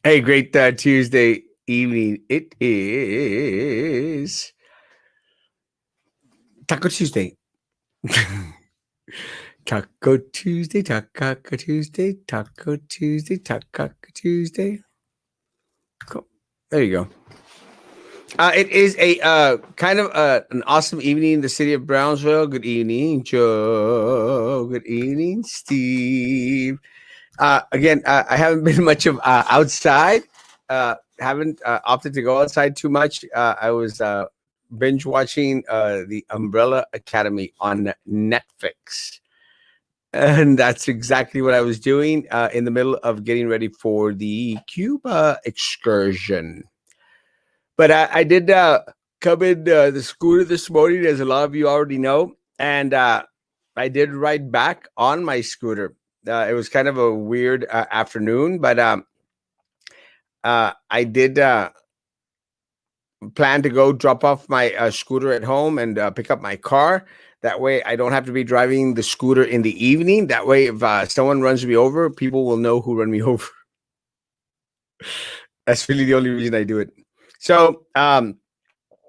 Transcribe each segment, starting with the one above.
Hey, great Tuesday evening. It is Taco Tuesday. Taco Tuesday, Taco Tuesday, Taco Tuesday, Taco Tuesday. Cool. There you go. It is a kind of an awesome evening in the city of Brownsville. Good evening, Joe. Good evening, Steve. Again, I haven't been much of outside. Haven't opted to go outside too much. I was binge watching the Umbrella Academy on Netflix. And that's exactly what I was doing in the middle of getting ready for the Cuba excursion. But I did come in the scooter this morning, as a lot of you already know. And I did ride back on my scooter. It was kind of a weird afternoon, but I did plan to go drop off my scooter at home and pick up my car. That way, I don't have to be driving the scooter in the evening. That way, if someone runs me over, people will know who ran me over. That's really the only reason I do it. So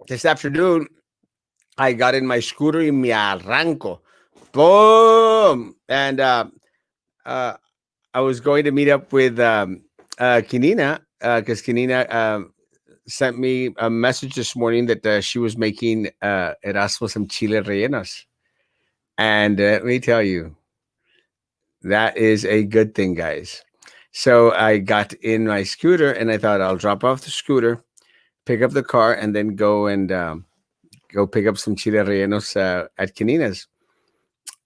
this afternoon, I got in my scooter and me arranco. Boom! And uh, I was going to meet up with Kinina because Kinina sent me a message this morning that she was making Erasmo some chile rellenos. And let me tell you, that is a good thing, guys. So I got in my scooter and I thought I'll drop off the scooter, pick up the car, and then go and go pick up some chile rellenos at Kinina's.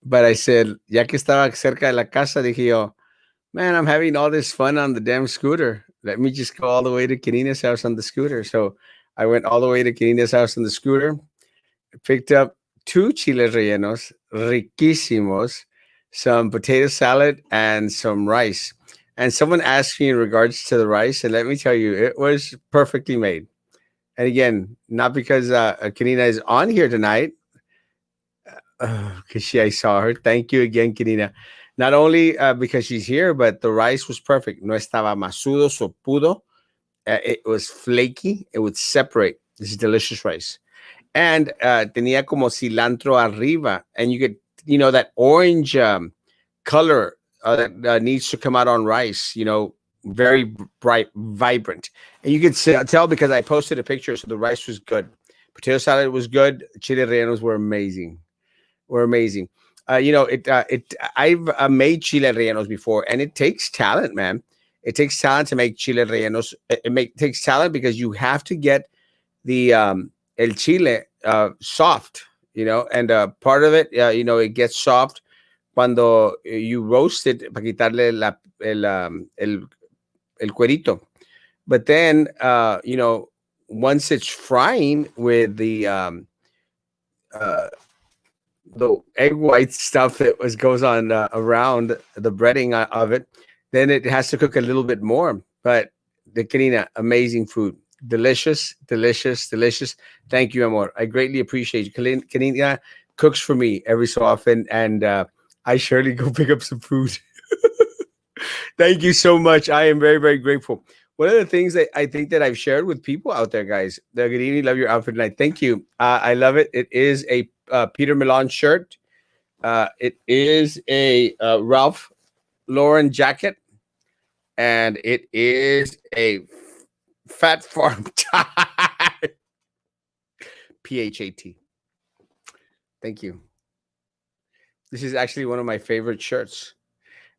But I said, ya que estaba cerca de la casa, dije yo, man, I'm having all this fun on the damn scooter. Let me just go all the way to Kenina's house on the scooter. So I went all the way to Kenina's house on the scooter, picked up two chiles rellenos, riquísimos, some potato salad, and some rice. And someone asked me in regards to the rice, and let me tell you, it was perfectly made. And again, not because Kenina is on here tonight, because I saw her. Thank you again, Kenina. Not only because she's here, but the rice was perfect. No estaba masudo, sopudo. It was flaky. It would separate. This is delicious rice. And tenía como cilantro arriba. And you get, that orange color that needs to come out on rice, very bright, vibrant. And you could tell because I posted a picture. So the rice was good. Potato salad was good. Chile rellenos were amazing. I've made chile rellenos before, and it takes talent, man. It takes talent to make chile rellenos. Takes talent because you have to get the el chile soft, and part of it, it gets soft cuando you roast it para quitarle el cuerito. But then, once it's frying with uh, the egg white stuff that goes on around the breading of it, then it has to cook a little bit more. But the Karina, amazing food, delicious, delicious, delicious. Thank you, Amor. I greatly appreciate you. Karina cooks for me every so often, and I surely go pick up some food. Thank you so much. I am very, very grateful. One of the things that I think that I've shared with people out there, guys, good evening, love your outfit tonight. Thank you. I love it. It is a Peter Milan shirt. It is a Ralph Lauren jacket, and it is a Fat Farm tie. PHAT. Thank you. This is actually one of my favorite shirts.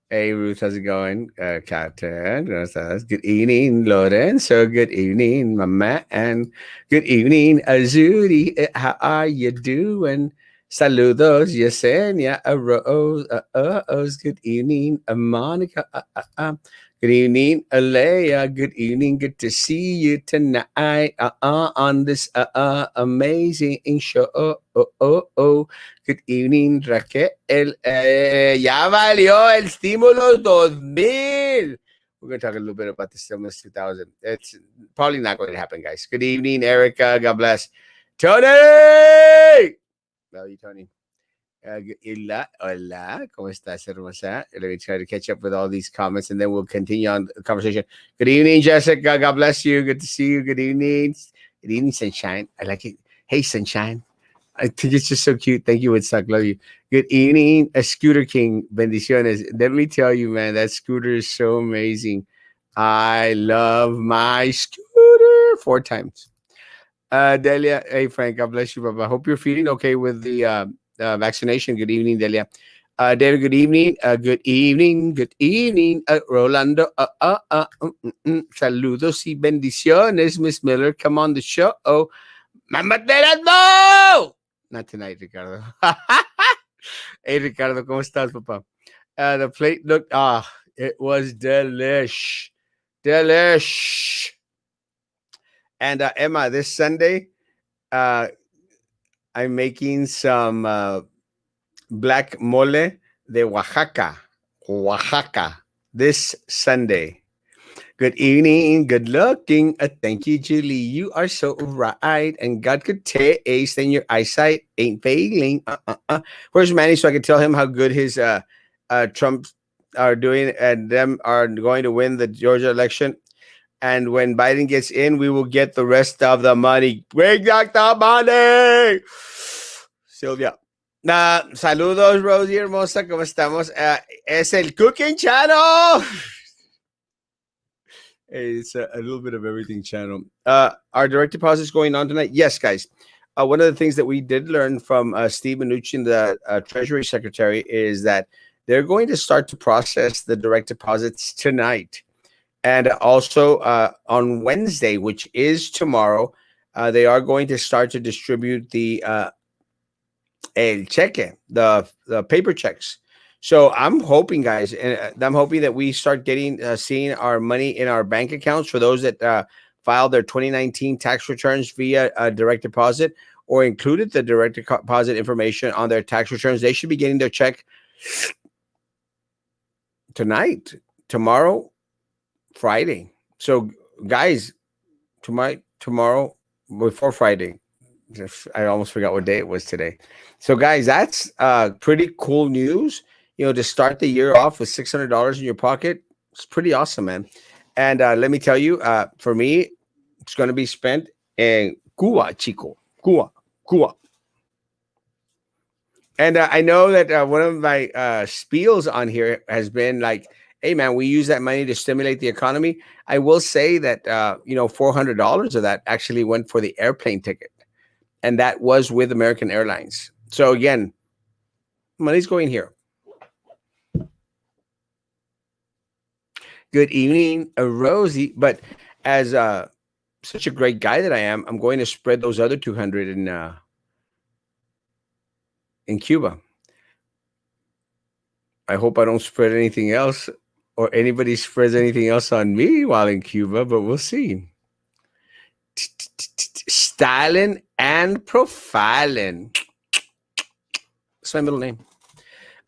Hey, Ruth, how's it going? Captain, good evening, Lorenzo. Good evening, Mama, and good evening, Azuri. How are you doing? Saludos, Yesenia, Rose. Good evening, Monica. Good evening, Alea. Good evening. Good to see you tonight on this amazing show. Good evening, Raquel. Ya valió el estímulo 2000. We're going to talk a little bit about the stimulus 2000. It's probably not going to happen, guys. Good evening, Erica. God bless. Tony! Love you, Tony. Hola, hola, ¿cómo estás, hermosa? Let me try to catch up with all these comments and then we'll continue on the conversation. Good evening, Jessica. God bless you. Good to see you. Good evening. Good evening, Sunshine. I like it. Hey, Sunshine. I think it's just so cute. Thank you, Woodstock. Love you. Good evening, a Scooter King. Bendiciones. Let me tell you, man, that scooter is so amazing. I love my scooter 4 times. Delia, hey Frank, God bless you, Baba. Hope you're feeling okay with the vaccination. Good evening, Delia. David, good evening. Good evening. Good evening. Rolando, saludos y bendiciones, Miss Miller. Come on the show. Oh, Mamatera, no! Not tonight, Ricardo. Hey, Ricardo, ¿cómo estás, papá? The plate looked, it was delish. Delish. And Emma, this Sunday, uh, I'm making some black mole de Oaxaca. Oaxaca. This Sunday. Good evening, good looking. Thank you, Julie. You are so right. And God could taste, and your eyesight ain't failing. Where's Manny so I can tell him how good his Trump are doing and them are going to win the Georgia election? And when Biden gets in, we will get the rest of the money. Bring back the money. Sylvia. Saludos, Rosie hermosa. ¿Cómo estamos? Es el Cooking Channel. It's a little bit of everything channel. Our direct deposits going on tonight? Yes, guys. One of the things that we did learn from Steve Mnuchin, the Treasury Secretary, is that they're going to start to process the direct deposits tonight. And also on Wednesday, which is tomorrow, they are going to start to distribute the el cheque, the paper checks. So I'm hoping, guys, and I'm hoping that we start getting seeing our money in our bank accounts for those that filed their 2019 tax returns via direct deposit or included the direct deposit information on their tax returns. They should be getting their check tonight, tomorrow, Friday. So, guys, tomorrow before Friday. I almost forgot what day it was today. So, guys, that's pretty cool news. To start the year off with $600 in your pocket, it's pretty awesome, man. And let me tell you, for me, it's going to be spent in Cuba, Chico. Cuba, Cuba. And I know that one of my spiels on here has been like, hey, man, we use that money to stimulate the economy. I will say that, $400 of that actually went for the airplane ticket. And that was with American Airlines. So, again, money's going here. Good evening, Rosie. But as such a great guy that I am, I'm going to spread those other 200 in Cuba. I hope I don't spread anything else or anybody spreads anything else on me while in Cuba, but we'll see. Styling and profiling. That's my middle name.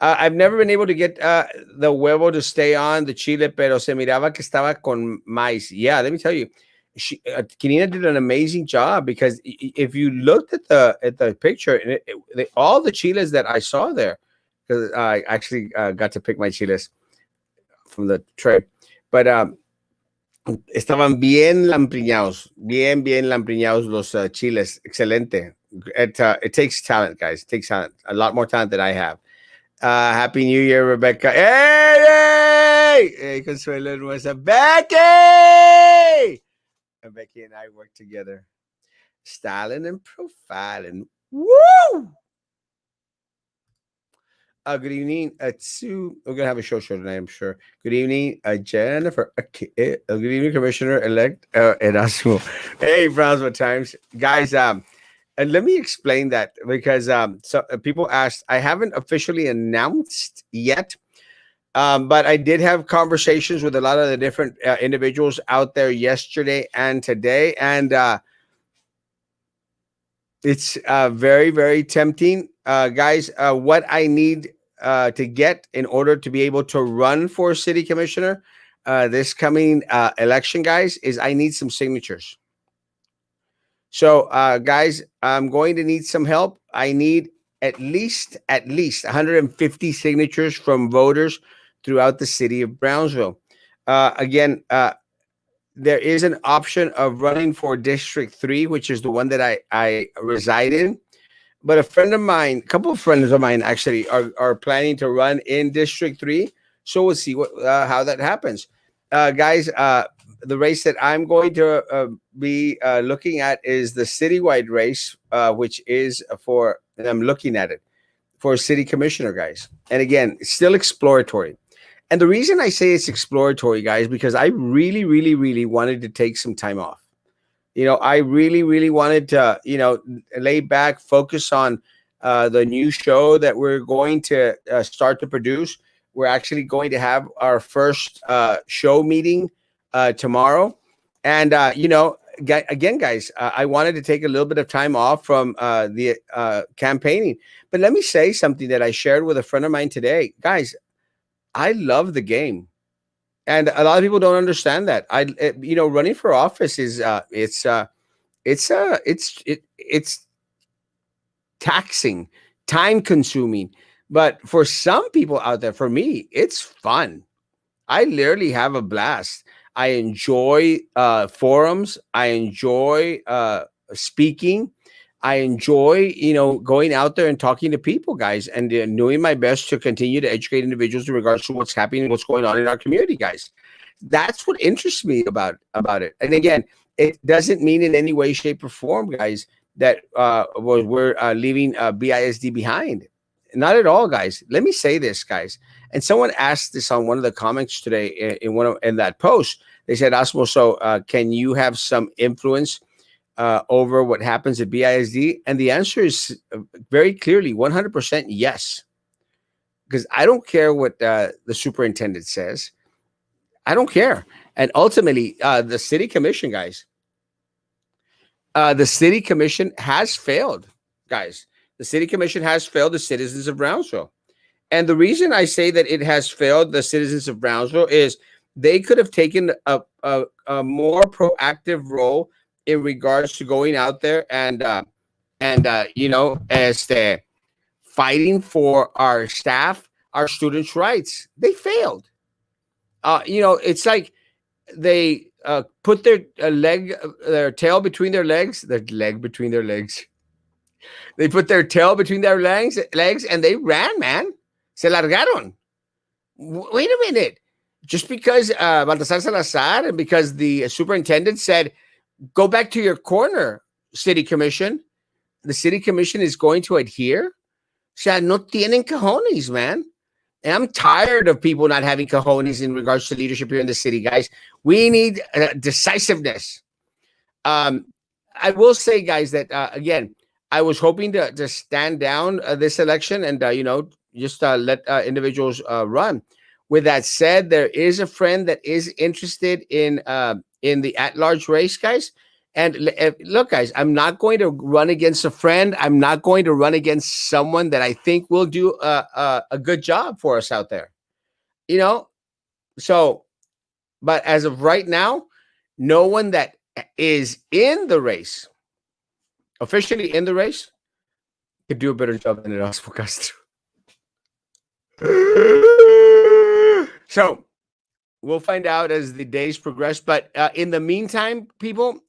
I've never been able to get the huevo to stay on the chile, pero se miraba que estaba con maíz. Yeah, let me tell you, Kenina did an amazing job because if you looked at the picture, all the chiles that I saw there, because I actually got to pick my chiles from the tray, but estaban bien lampriñados, bien lampriñados los chiles. Excelente. It takes talent, guys. It takes talent. A lot more talent than I have. Happy New Year, Rebecca. Hey, Consuelo hermosa. Becky! And Becky and I work together. Styling and profiling. Woo! Good evening, Sue. We're going to have a show tonight, I'm sure. Good evening, Jennifer. Good evening, Commissioner-elect Erasmo. Hey, Brownsville Times. Guys, and let me explain that because so people asked, I haven't officially announced yet, but I did have conversations with a lot of the different individuals out there yesterday and today. And it's very, very tempting. Guys, what I need to get in order to be able to run for city commissioner this coming election, guys, is I need some signatures. So, guys, I'm going to need some help. I need at least 150 signatures from voters throughout the city of Brownsville. Again, there is an option of running for District 3, which is the one that I reside in. But a friend of mine, a couple of friends of mine actually are planning to run in District 3. So we'll see how that happens. Guys, the race that I'm going to be looking at is the citywide race, which is for, and I'm looking at it, for city commissioner, guys. And again, it's still exploratory. And the reason I say it's exploratory, guys, because I really, really, really wanted to take some time off. I really, really wanted to, lay back, focus on the new show that we're going to start to produce. We're actually going to have our first show meeting tomorrow. And, again, guys, I wanted to take a little bit of time off from the campaigning. But let me say something that I shared with a friend of mine today. Guys, I love the game. And a lot of people don't understand that. Running for office is it's taxing, time consuming. But for some people out there, for me, it's fun. I literally have a blast. I enjoy forums. I enjoy speaking. I enjoy, going out there and talking to people, guys, and doing my best to continue to educate individuals in regards to what's happening, what's going on in our community, guys. That's what interests me about it. And again, it doesn't mean in any way, shape, or form, guys, that we're leaving BISD behind. Not at all, guys. Let me say this, guys. And someone asked this on one of the comments today in that post. They said, Osmo, so can you have some influence over what happens at BISD? And the answer is very clearly 100% yes. Because I don't care what the superintendent says. I don't care. And ultimately, the city commission, guys, the city commission has failed, guys. The city commission has failed the citizens of Brownsville. And the reason I say that it has failed the citizens of Brownsville is they could have taken a more proactive role in regards to going out there and as the fighting for our staff, our students' rights. They failed. It's like they put their tail between their legs, They put their tail between their legs, and they ran, man. Se largaron. Wait a minute. Just because Baltasar Salazar and because the superintendent said, go back to your corner, city commission, the city commission is going to adhere? O sea, no tienen cojones, man. And I'm tired of people not having cojones in regards to leadership here in the city, guys. We need decisiveness. I will say, guys, that, again, I was hoping to stand down this election and, just let individuals run. With that said, there is a friend that is interested in the at-large race, guys. And look, guys, I'm not going to run against a friend. I'm not going to run against someone that I think will do a good job for us out there. So, but as of right now, no one that is in the race, officially in the race, could do a better job than Erasmo Castro. So we'll find out as the days progress. But in the meantime, people,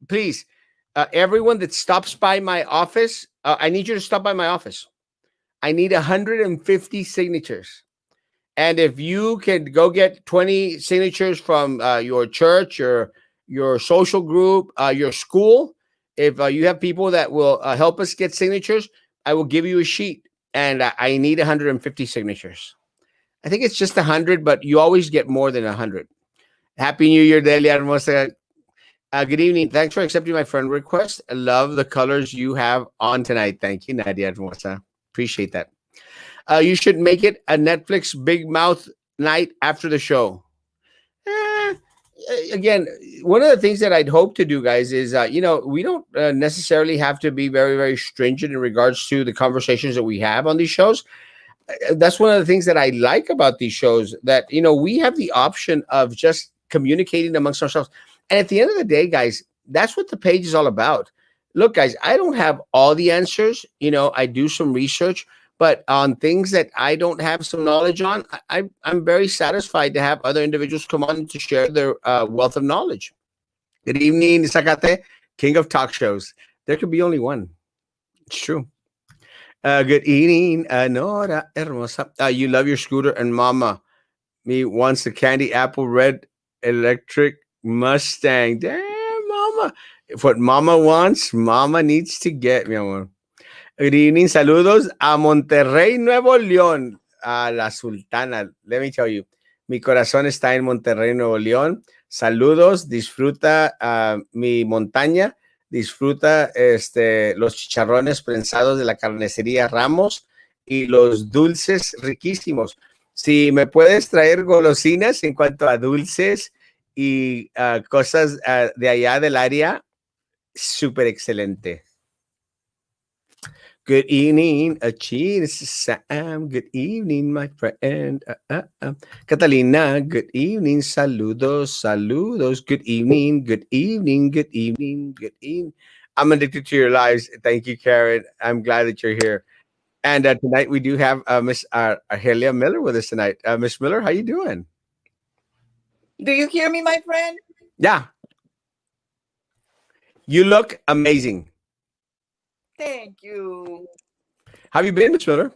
please, everyone that stops by my office, I need you to stop by my office. I need 150 signatures. And if you can go get 20 signatures from your church, your social group, your school, if you have people that will help us get signatures, I will give you a sheet. And I need 150 signatures. I think it's just 100, but you always get more than 100. Happy New Year, Delia Hermosa. Good evening. Thanks for accepting my friend request. I love the colors you have on tonight. Thank you, Nadia Hermosa. Appreciate that. You should make it a Netflix big mouth night after the show. Again, one of the things that I'd hope to do, guys, is, we don't necessarily have to be very, very stringent in regards to the conversations that we have on these shows. That's one of the things that I like about these shows, that, we have the option of just communicating amongst ourselves. And at the end of the day, guys, that's what the page is all about. look, guys, I don't have all the answers. I do some research, but on things that I don't have some knowledge on, I'm very satisfied to have other individuals come on to share their wealth of knowledge. Good evening, Sakate, king of talk shows. There could be only one. It's true. Good evening, Nora Hermosa. You love your scooter, and Mama me wants a candy apple red electric Mustang. Damn, Mama. If what Mama wants, Mama needs to get, mi amor. Good evening. Saludos a Monterrey, Nuevo León. A la Sultana. Let me tell you, mi corazón está en Monterrey, Nuevo León. Saludos. Disfruta mi montaña. Disfruta los chicharrones prensados de la carnicería Ramos y los dulces riquísimos. Si me puedes traer golosinas en cuanto a dulces y cosas de allá del área, súper excelente. Good evening, cheers, Sam. Good evening, my friend. Catalina, good evening. Saludos, saludos. Good evening, good evening, good evening, good evening. I'm addicted to your lives. Thank you, Karen. I'm glad that you're here. And tonight we do have Miss Argelia Miller with us tonight. Miss Miller, how you doing? Do you hear me, my friend? Yeah. You look amazing. Thank you. How have you been, Miss Miller?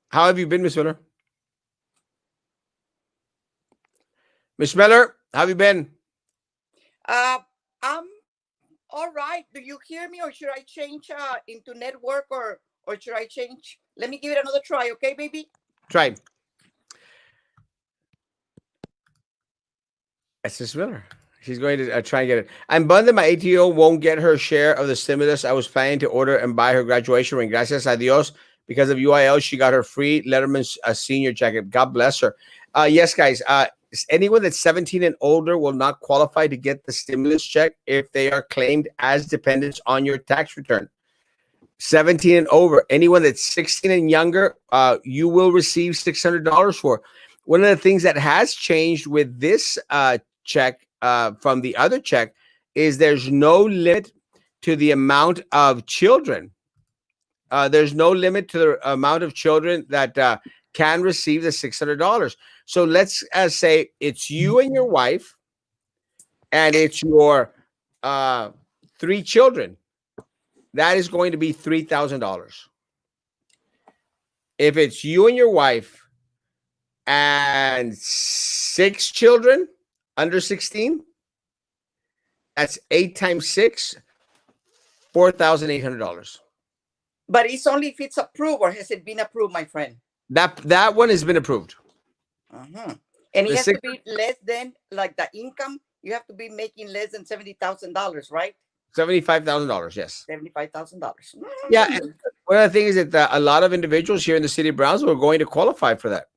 How have you been, Miss Miller? Miss Miller, how have you been? I'm all right. Do you hear me, or should I change into network, or should I change? Let me give it another try, okay, baby? Try. That's Miss Miller. She's going to try and get it. I'm bummed that my ATO won't get her share of the stimulus. I was planning to order and buy her graduation ring. Gracias a Dios. Because of UIL, she got her free Letterman's senior jacket. God bless her. Yes, guys. Anyone that's 17 and older will not qualify to get the stimulus check if they are claimed as dependents on your tax return. 17 and over. Anyone that's 16 and younger, you will receive $600 for. One of the things that has changed with this check from the other check is there's no limit to the amount of children. There's no limit to the amount of children that can receive the $600. So let's say it's you and your wife, and it's your 3 children. That is going to be $3,000. If it's you and your wife and 6 children under 16, that's 8 times 6, $4,800. But it's only if it's approved, or has it been approved, my friend? That one has been approved. Uh-huh. And it has to be less than, like, the income. You have to be making less than $70,000, right? $75,000, yes. $75,000. Yeah, and one of the things is that a lot of individuals here in the city of Brownsville are going to qualify for that.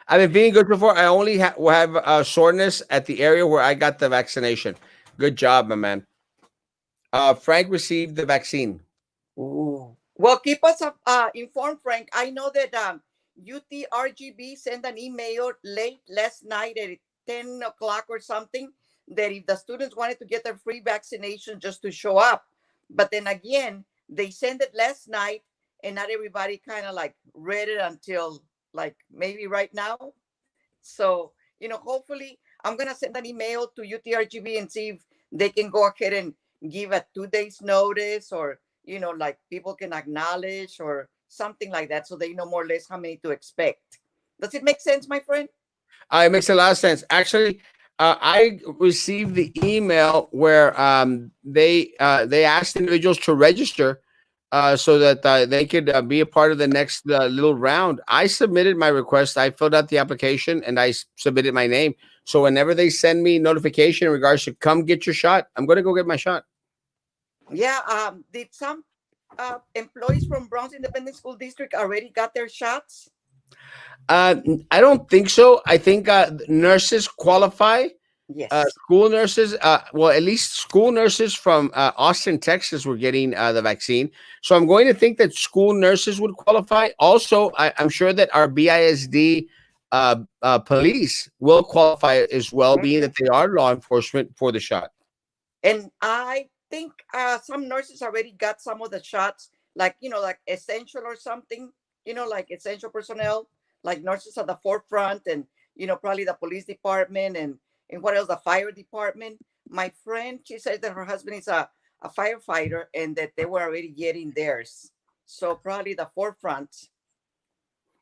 I've been feeling good before. I only have soreness at the area where I got the vaccination. Good job, my man. Frank received the vaccine. Ooh. Well, keep us informed, Frank. I know that UTRGB sent an email late last night at 10 o'clock or something, that if the students wanted to get their free vaccination, just to show up. But then again, they sent it last night, and not everybody kind of like read it until like maybe right now. So, hopefully I'm going to send an email to UTRGB and see if they can go ahead and give a 2 days notice, or, like people can acknowledge or something like that, so they know more or less how many to expect. Does it make sense, my friend? It makes a lot of sense. Actually, I received the email where they asked individuals to register so that they could be a part of the next little round. I submitted my request. I filled out the application and I submitted my name. So whenever they send me notification in regards to come get your shot, I'm going to go get my shot. Yeah. Did some employees from Bronx Independent School District already got their shots? I don't think so. I think nurses qualify. Yes. School nurses, well, at least school nurses from Austin, Texas were getting the vaccine. So I'm going to think that school nurses would qualify. Also, I'm sure that our BISD police will qualify as well, being Mhm. that they are law enforcement for the shot. And I think some nurses already got some of the shots, like like essential or something. Like essential personnel, like nurses at the forefront, and probably the police department, and what else? The fire department. My friend, she said that her husband is a firefighter, and that they were already getting theirs. So probably the forefront.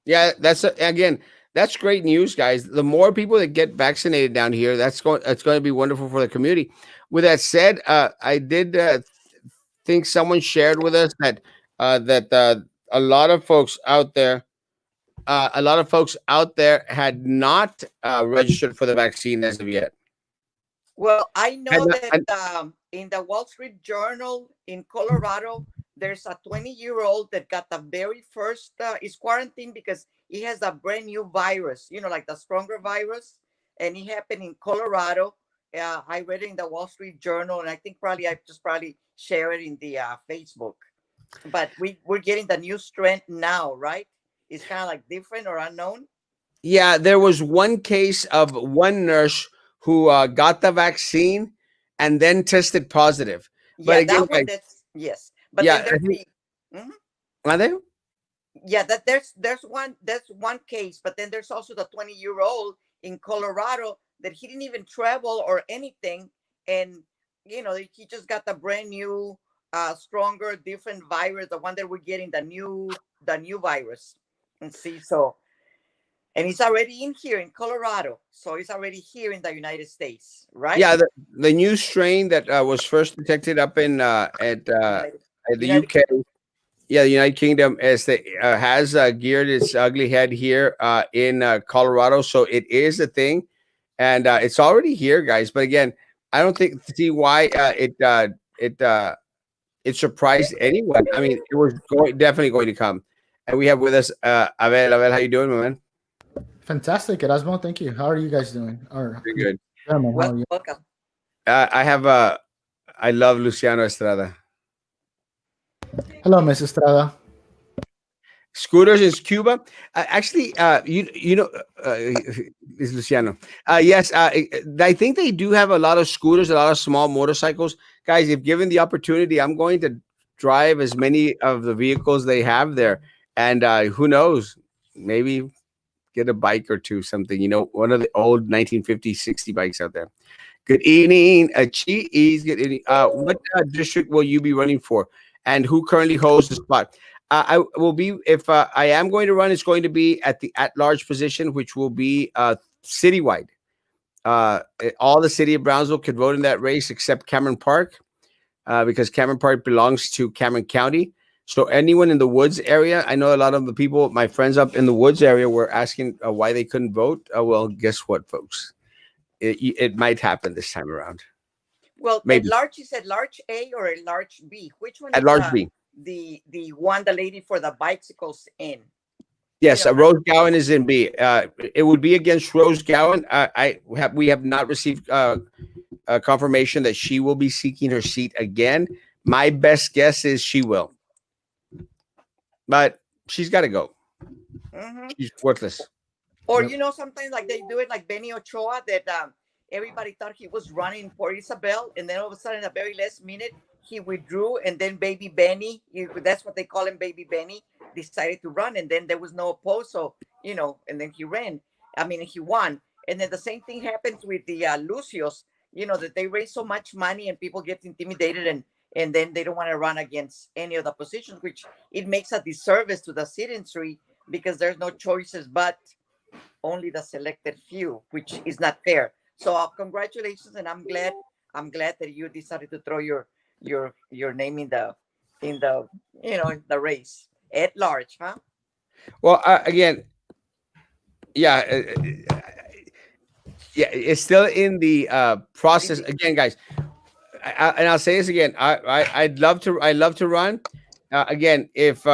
Yeah, again, that's great news, guys. The more people that get vaccinated down here, that's going to be wonderful for the community. With that said, I did think someone shared with us that a lot of folks out there, had not registered for the vaccine as of yet. Well, I know And, that in the Wall Street Journal in Colorado, there's a 20-year-old that got the very first, is quarantined because he has a brand new virus, like the stronger virus. And it happened in Colorado. I read it in the Wall Street Journal, and I think probably I just probably share it in the Facebook. But we're getting the new strand now, right? It's kind of like different or unknown. yeah, there was one case of one nurse who got the vaccine and then tested positive. But Yeah, again, that one, guys, that's yes. But yeah, then I there's think the. Mhm. are they? Yeah, that there's one case, but then there's also the 20-year-old in Colorado that he didn't even travel or anything, and he just got the brand new, stronger, different virus, the one that we're getting, the new virus. And see, so, and it's already in here in Colorado, so it's already here in the United States, right? Yeah, the new strain that was first detected up in United at the United UK. Kingdom. Yeah, the United Kingdom has geared its ugly head here in Colorado, so it is a thing, and it's already here, guys. But again, I don't think see why it surprised anyone. I mean, it was definitely going to come, and we have with us Abel. How you doing, my man? Fantastic, Erasmo. Thank you. How are you guys doing? Or Pretty good. gentlemen, how are you? Welcome. I have I love Luciano Estrada. Hello, Miss Estrada. Scooters in Cuba. Actually, is Luciano. Yes, I think they do have a lot of scooters, a lot of small motorcycles. Guys, if given the opportunity, I'm going to drive as many of the vehicles they have there, and who knows, maybe get a bike or two, something. One of the old 1950s, 60 bikes out there. Good evening, cheese. Good evening. What district will you be running for, and who currently holds the spot? I will be if I am going to run. It's going to be at the at-large position, which will be citywide. All the city of Brownsville could vote in that race except Cameron Park, because Cameron Park belongs to Cameron County. So anyone in the Woods area, I know a lot of the people, my friends up in the Woods area, were asking why they couldn't vote. Well, guess what, folks? It might happen this time around. Well, at Maybe large, is it large A or a large B? Which one at is large B. the one the lady for the bicycles in? Yes, Like, Rose Gowan is in B. It would be against Rose Gowan. We have not received confirmation that she will be seeking her seat again. My best guess is she will, but she's got to go. mhm. She's worthless. Or Yep. sometimes like they do it like Benny Ochoa, that everybody thought he was running for Isabel, and then all of a sudden, at the very last minute, he withdrew, and then Baby Benny, that's what they call him, Baby Benny, decided to run, and then there was no oppose, so and then he ran. I mean, he won, and then the same thing happens with the Lucios. That they raise so much money and people get intimidated, and then they don't want to run against any of the positions, which it makes a disservice to the citizenry because there's no choices but only the selected few, which is not fair. So congratulations, and I'm glad that you decided to throw your name in the race at large, huh? Well, again, yeah, yeah, it's still in the process. Again, guys, and I'll say this again. I'd love to run. Again, if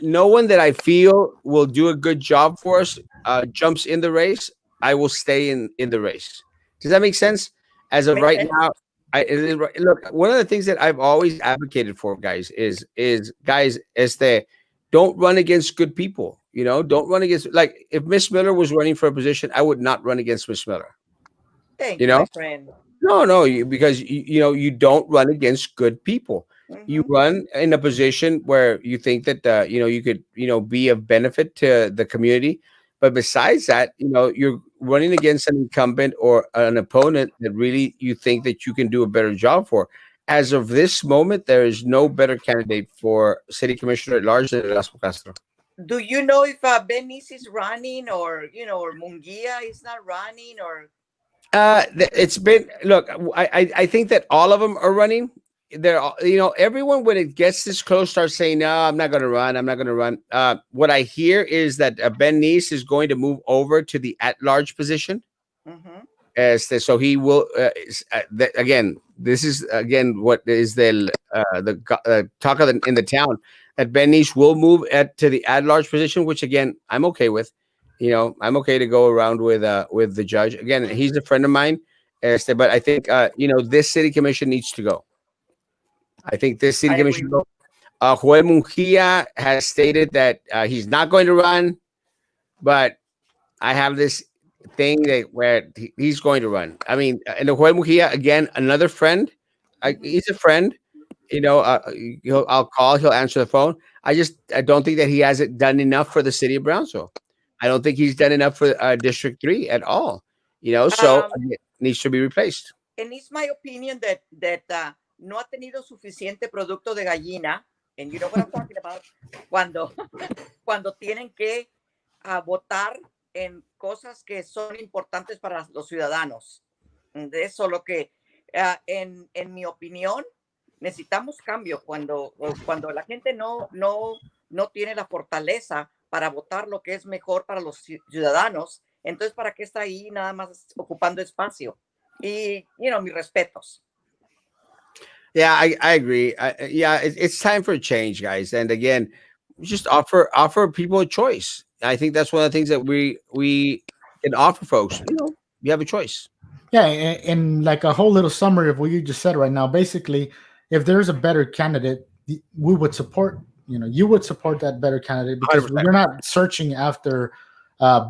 no one that I feel will do a good job for us jumps in the race, I will stay in the race. Does that make sense? As of Makes right sense. now, look. One of the things that I've always advocated for, guys, is guys, don't run against good people. Don't run against, like, if Miss Miller was running for a position, I would not run against Miss Miller. Thank You you, my know, friend. no, because you don't run against good people. You Hmm. run in a position where you think that you could be of benefit to the community. But besides that, you're running against an incumbent or an opponent that really you think that you can do a better job for. As of this moment, there is no better candidate for city commissioner at large than Erasmo Castro. Do you know if Benis is running, or or Mungia is not running, or? It's been, look. I think that all of them are running. Everyone, when it gets this close, starts saying, "No, I'm not going to run. I'm not going to run." What I hear is that Ben Nice is going to move over to the at-large position. Hmm. So he will. Again, this is again what is the talk of in the town, that Ben Nice will move to the at-large position, which again I'm okay with. I'm okay to go around with the judge. Again, he's a friend of mine. But I think this city commission needs to go. I think this city I agree. commission should go. Joel Mungia has stated that he's not going to run, but I have this thing that where he's going to run. I mean, and Joel Mujia, again, another friend. Hmm. He's a friend. I'll call. He'll answer the phone. I don't think that he hasn't done enough for the city of Brownsville. I don't think he's done enough for District 3 at all. So Um, again, needs to be replaced. and it's my opinion that no ha tenido suficiente producto de gallina, and you know what I'm talking about, cuando cuando tienen que votar en cosas que son importantes para los ciudadanos. De eso lo que, en mi opinión, necesitamos cambio cuando la gente no tiene la fortaleza para votar lo que es mejor para los ciudadanos. Entonces, ¿para qué está ahí nada más ocupando espacio? Y, mis respetos. Yeah, I agree. Yeah, it's time for a change, guys. And again, just offer people a choice. I think that's one of the things that we can offer folks. You have a choice. Yeah, and like a whole little summary of what you just said right now. Basically, if there's a better candidate, we would support. You would support that better candidate because 100%. you're not searching after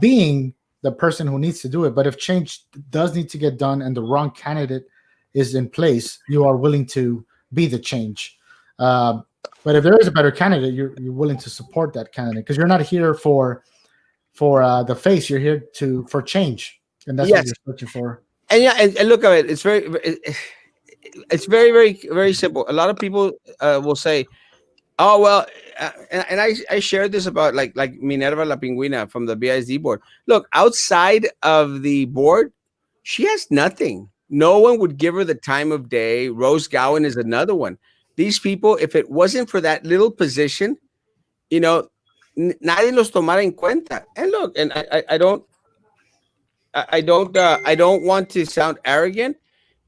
being the person who needs to do it. But if change does need to get done and the wrong candidate is in place, you are willing to be the change. But if there is a better candidate, you're willing to support that candidate because you're not here for the face. You're here for change, and that's what Yes, you're searching for. and yeah, and look at it. It's very, very, very simple. A lot of people will say, "Oh well," and I shared this about like Minerva La Pingüina from the BISD board. Look, outside of the board, she has nothing. No one would give her the time of day. Rose Gowan is another one. These people, if it wasn't for that little position, you know, nadie los tomara en cuenta. And look, and I don't want to sound arrogant,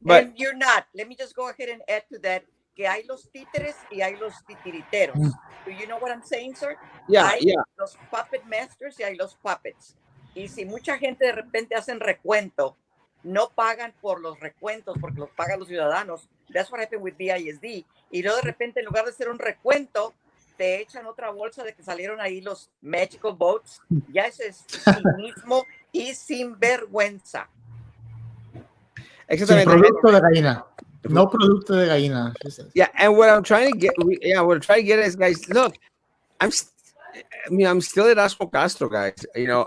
but And you're not. Let me just go ahead and add to that que hay los títeres y hay los Mm. titiriteros. Do you know what I'm saying, sir? yeah, Hay yeah, los puppet masters y hay los puppets. Y si mucha gente de repente hacen recuento, no pagan por los recuentos porque los pagan los ciudadanos. That's what happened with BISD. Y luego de repente, en lugar de hacer un recuento, te echan otra bolsa de que salieron ahí los magical votes. Ya ese es cinismo y sinvergüenza. Sin exactamente. producto de gallina. No producto de gallina. She says. Yeah, and what I'm trying to get, what I'm trying to get is, guys, look, I'm still at Erasmo Castro, guys. And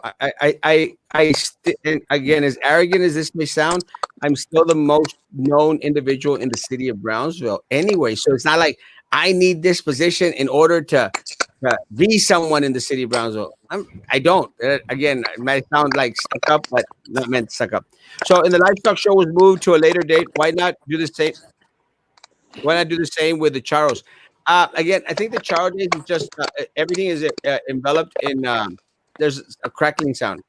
again, as arrogant as this may sound, I'm still the most known individual in the city of Brownsville anyway. So it's not like I need this position in order to be someone in the city of Brownsville. I don't. Again, it might sound like stuck up, but not meant stuck up. So, in the livestock show was moved to a later date. Why not do the same? Why not do the same with the Charros? Again, I think the Charro days is just everything is enveloped in. There's a crackling sound.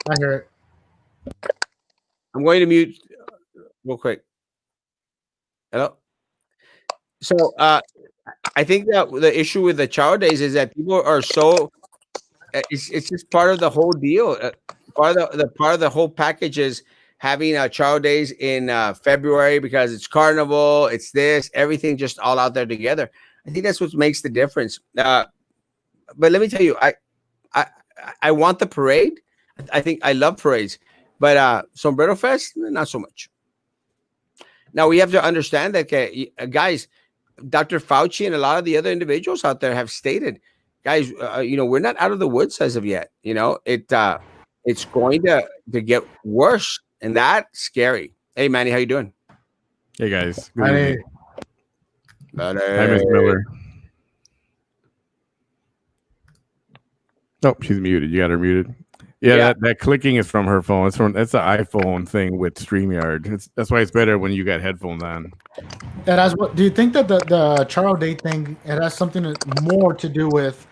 I hear it. I'm going to mute real quick. Hello. So I think that the issue with the Charro days is that people are so. It's just part of the whole deal. Part of the whole package is having Charro days in February because it's carnival. It's this everything just all out there together. I think that's what makes the difference. But let me tell you, I want the parade. I think I love parades, but Sombrero Fest, not so much. Now we have to understand that, guys, Dr. Fauci and a lot of the other individuals out there have stated, guys, we're not out of the woods as of yet. It's going to get worse, and that's scary. Hey, Manny, how you doing? Hey guys, good I, evening. Hi, Miss Miller. Oh, she's muted. You got her muted. Yeah. That clicking is from her phone. That's the iPhone thing with StreamYard. That's why it's better when you got headphones on. do you think that the Charo Day thing, it has something more to do with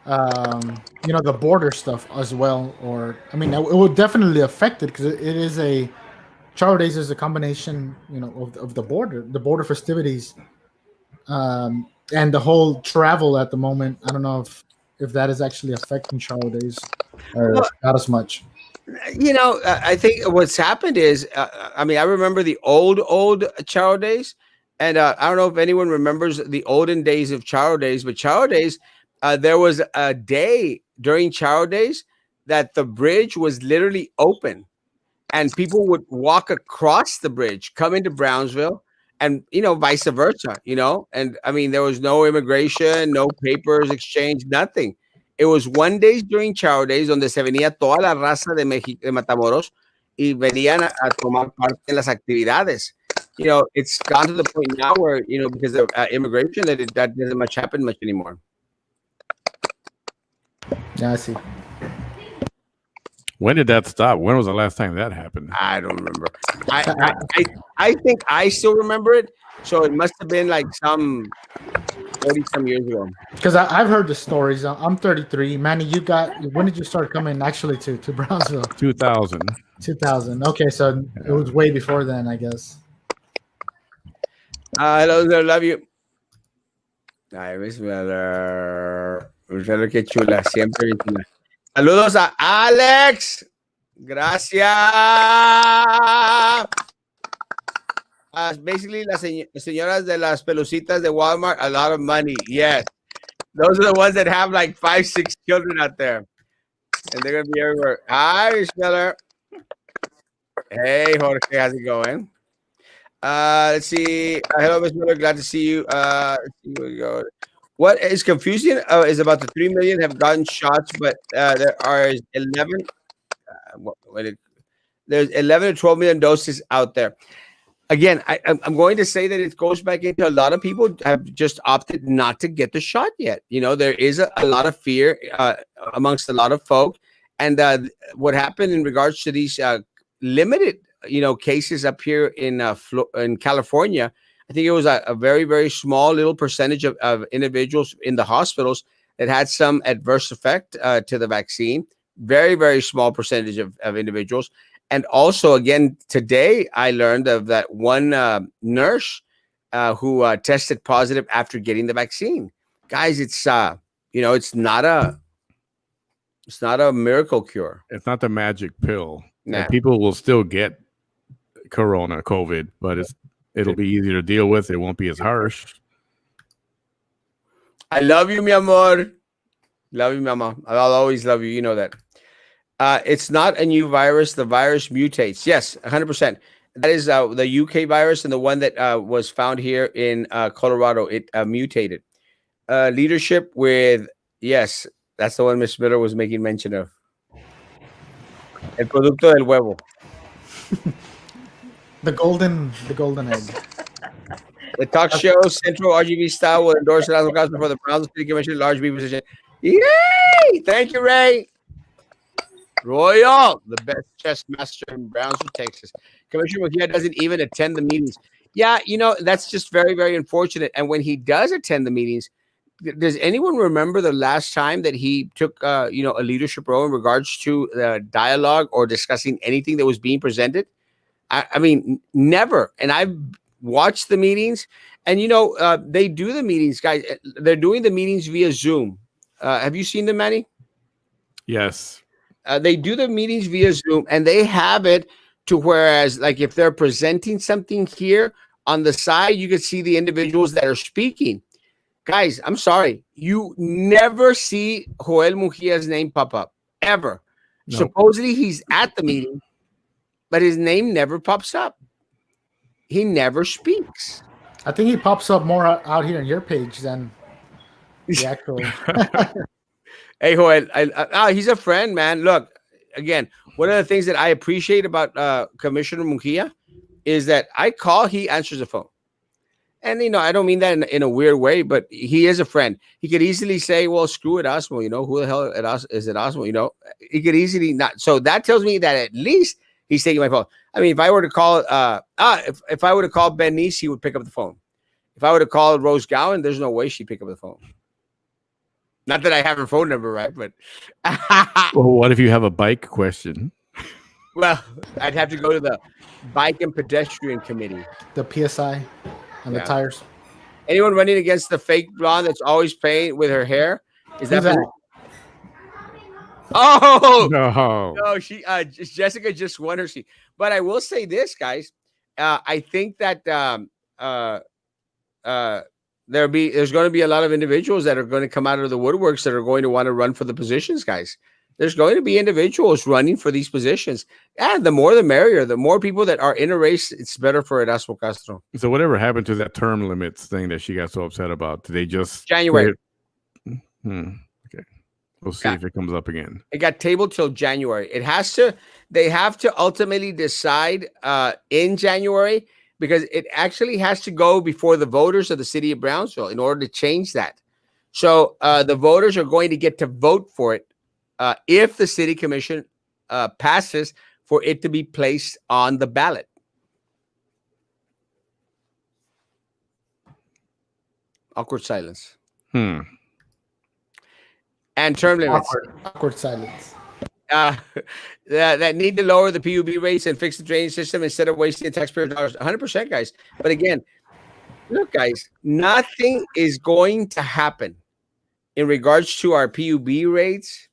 the border stuff as well? Or I mean, it will definitely affect it because it is a Charo Days is a combination, of the border festivities, and the whole travel at the moment. I don't know if that is actually affecting Charo Days or not as much. I think what's happened is, I remember the old Charo Days, and I don't know if anyone remembers the olden days of Charo Days, but Charo Days, there was a day during Charo Days that the bridge was literally open, and people would walk across the bridge, come into Brownsville, and vice versa. And there was no immigration, no papers exchanged, nothing. It was one day during Charo Days donde se venía toda la raza de Matamoros y venían a tomar parte en las actividades. It's gone to the point now where, because of immigration, that doesn't much happen much anymore. Yeah, I see. When did that stop? When was the last time that happened? I don't remember. I think I still remember it. So it must have been like some 40-some years ago. Because I've heard the stories. I'm 33. Manny, when did you start coming actually to Brownsville? 2000. 2000. Okay, so it was way before then, I guess. Hello, sir. Love you. Ay, Miss Miller. Miller, qué chula. Siempre bien chula. Saludos a Alex. Gracias. Basically, las señoras de las pelucitas de Walmart, a lot of money. Yes. Those are the ones that have like 5, 6 children out there. And they're going to be everywhere. Hi, Miss Miller. Hey, Jorge. How's it going? Let's see. Hello, Miss Miller. Glad to see you. Let's see where we go. What is confusing is about the 3 million have gotten shots, but there are 11. There's 11 to 12 million doses out there. Again, I'm going to say that it goes back into a lot of people have just opted not to get the shot yet. There is a lot of fear amongst a lot of folk. And what happened in regards to these limited, cases up here in California, I think it was a very, very small little percentage of individuals in the hospitals that had some adverse effect to the vaccine. Very, very small percentage of individuals. And also, again, today I learned of that one nurse who tested positive after getting the vaccine. Guys, it's it's not a miracle cure. It's not the magic pill. Nah. And people will still get COVID, but it'll be easier to deal with. It won't be as harsh. I love you, mi amor. Love you, mama. I'll always love you. You know that. It's not a new virus. The virus mutates. Yes, 100%. That is the UK virus, and the one that was found here in Colorado. It mutated. Leadership with, yes, that's the one Miss Miller was making mention of. El producto del huevo. The golden egg. The talk show, Central RGB style, will endorse Erasmo Castro for the Browns City Commission large B position. Yay! Thank you, Ray. Royal, the best chess master in Brownsville, Texas. Commissioner Mejia doesn't even attend the meetings. Yeah, that's just very, very unfortunate. And when he does attend the meetings, does anyone remember the last time that he took, a leadership role in regards to dialogue or discussing anything that was being presented? I mean, never. And I've watched the meetings, and they do the meetings, guys. They're doing the meetings via Zoom. Have you seen them, Manny? Yes. They do the meetings via Zoom, and they have it to whereas, like, if they're presenting something here on the side, you can see the individuals that are speaking. Guys, I'm sorry. You never see Joel Mujia's name pop up ever. No. Supposedly he's at the meeting, but his name never pops up. He never speaks. I think he pops up more out here in your page than the actual. Hey, Joel, he's a friend, man. Look, again, one of the things that I appreciate about Commissioner Mujia is that I call, he answers the phone. And, I don't mean that in a weird way, but he is a friend. He could easily say, well, screw Erasmo, who the hell is Erasmo, he could easily not. So that tells me that at least he's taking my phone. I mean, if I were to call, if I were to call Ben Nice, he would pick up the phone. If I were to call Rose Gowan, there's no way she'd pick up the phone. Not that I have her phone number, right? But Well, what if you have a bike question? well, I'd have to go to the Bike and Pedestrian Committee. The PSI and the tires. Anyone running against the fake blonde that's always playing with her hair? Is that? Oh no! She Jessica just won her seat. But I will say this, guys. I think that there's going to be a lot of individuals that are going to come out of the woodworks that are going to want to run for the positions, guys. There's going to be individuals running for these positions. And the more the merrier. The more people that are in a race, it's better for Erasmo Castro. So whatever happened to that term limits thing that she got so upset about? Did they just January? Okay. We'll see if it comes up again. It got tabled till January. They have to ultimately decide in January, because it actually has to go before the voters of the city of Brownsville in order to change that. So the voters are going to get to vote for it if the city commission passes for it to be placed on the ballot. Awkward silence. Hmm. And term limits. Awkward silence. That need to lower the PUB rates and fix the drainage system instead of wasting taxpayer dollars. 100%, guys. But again, look, guys, nothing is going to happen in regards to our PUB rates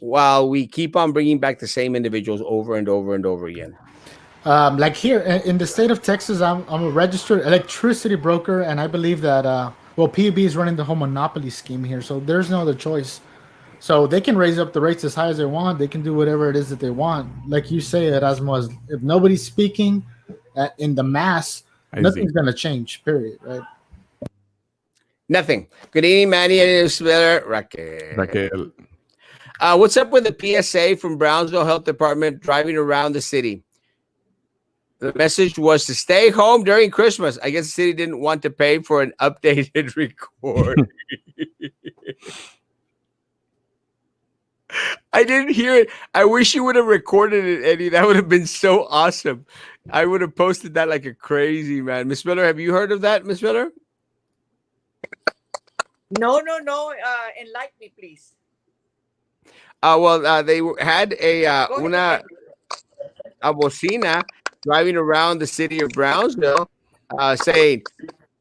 while we keep on bringing back the same individuals over and over and over again. Like here in the state of Texas, I'm a registered electricity broker, and I believe that PUB is running the whole monopoly scheme here, so there's no other choice. So they can raise up the rates as high as they want. They can do whatever it is that they want. Like you say, Erasmo, if nobody's speaking in the mass, nothing's going to change, period, right? Nothing. Good evening, Manny and Raquel. What's up with the PSA from Brownsville Health Department driving around the city? The message was to stay home during Christmas. I guess the city didn't want to pay for an updated record. I didn't hear it. I wish you would have recorded it, Eddie. That would have been so awesome. I would have posted that like a crazy, man. Miss Miller, have you heard of that, Miss Miller? No. Enlighten me, please. They had a bocina driving around the city of Brownsville saying,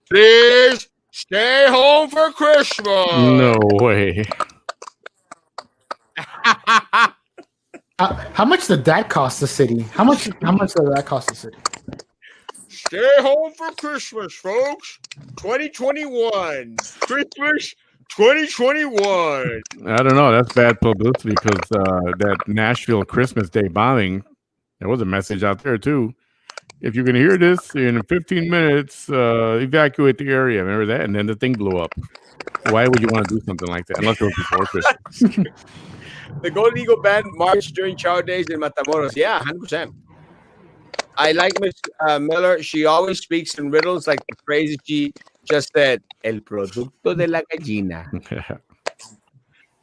please stay home for Christmas. No way. How much did that cost the city? How much did that cost the city? Stay home for Christmas, folks. 2021. Christmas 2021. I don't know. That's bad publicity because that Nashville Christmas Day bombing, there was a message out there too. If you can hear this in 15 minutes, evacuate the area. Remember that? And then the thing blew up. Why would you want to do something like that? Unless it was before Christmas. The Golden Eagle Band marched during Chow Days in Matamoros. Yeah, 100%. I like Miss Miller. She always speaks in riddles like the phrase she just said, El producto de la gallina.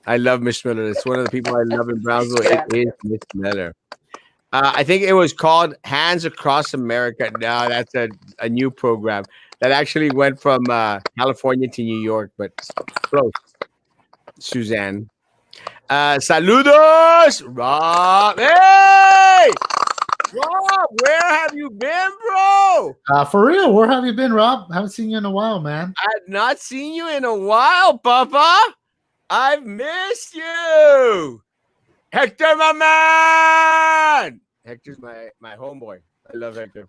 I love Miss Miller. It's one of the people I love in Brownsville. It is Miss Miller. I think it was called Hands Across America. No, that's a new program that actually went from California to New York, but close. Suzanne. Saludos, Rob. Hey! Rob, where have you been, bro? For real, where have you been, Rob? Haven't seen you in a while, man. I've not seen you in a while, Papa. I've missed you. Hector, my man. Hector's my homeboy. I love Hector.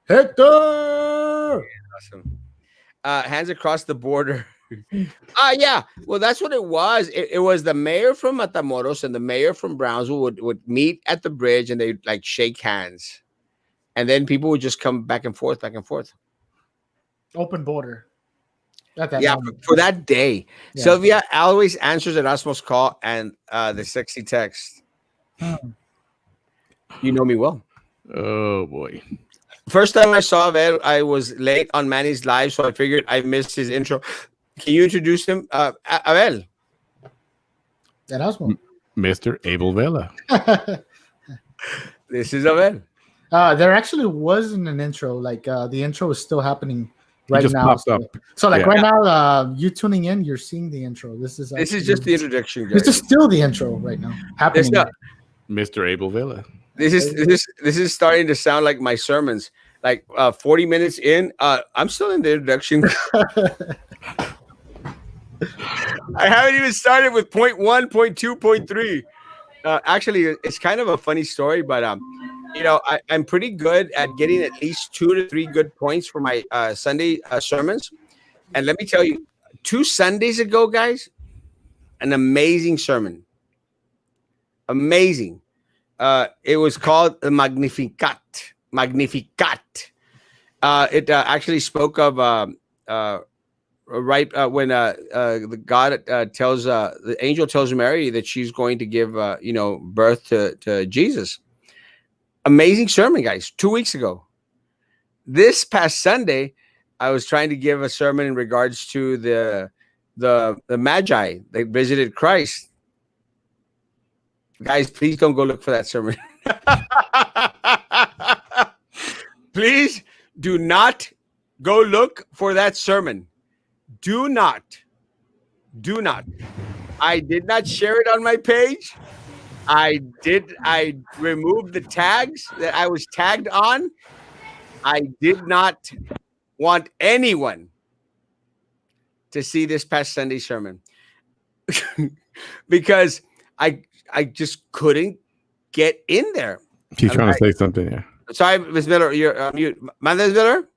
Hector! Yeah, awesome. Hands across the border. Yeah. Well, that's what it was. It was the mayor from Matamoros and the mayor from Brownsville would meet at the bridge and they'd like shake hands. And then people would just come back and forth, back and forth. Open border at that Yeah, moment. for that day. Yeah. Sylvia always answers Erasmo's call and the sexy text. Hmm. You know me well. Oh boy. First time I saw Abel, I was late on Manny's live, so I figured I missed his intro. Can you introduce him? Abel. Erasmo. Mr. Abel Vela. This is Abel. There actually wasn't an intro. Like the intro is still happening right just now. popped So, up. so like Yeah. right now, you tuning in, you're seeing the intro. This is Just the introduction, this guys. is still the intro right now happening. not- Mr. Abel Vela. This is starting to sound like my sermons. Like 40 minutes in, I'm still in the introduction. I haven't even started with point 1, point 2, point 3. Actually, it's kind of a funny story, but I'm pretty good at getting at least 2 to 3 good points for my Sunday sermons. And let me tell you, 2 Sundays ago, guys, an amazing sermon. Amazing. It was called the Magnificat. Magnificat. It actually spoke of when the God tells the angel tells Mary that she's going to give birth to Jesus. Amazing sermon, guys. 2 weeks ago. This past Sunday, I was trying to give a sermon in regards to the Magi that visited Christ. Guys, please don't go look for that sermon. Please do not go look for that sermon. Do not. I did not share it on my page. I removed the tags that I was tagged on. I did not want anyone to see this past Sunday sermon because I just couldn't get in there. She's trying to say something here. Sorry, Ms. Miller, you're mute. Ms. Miller?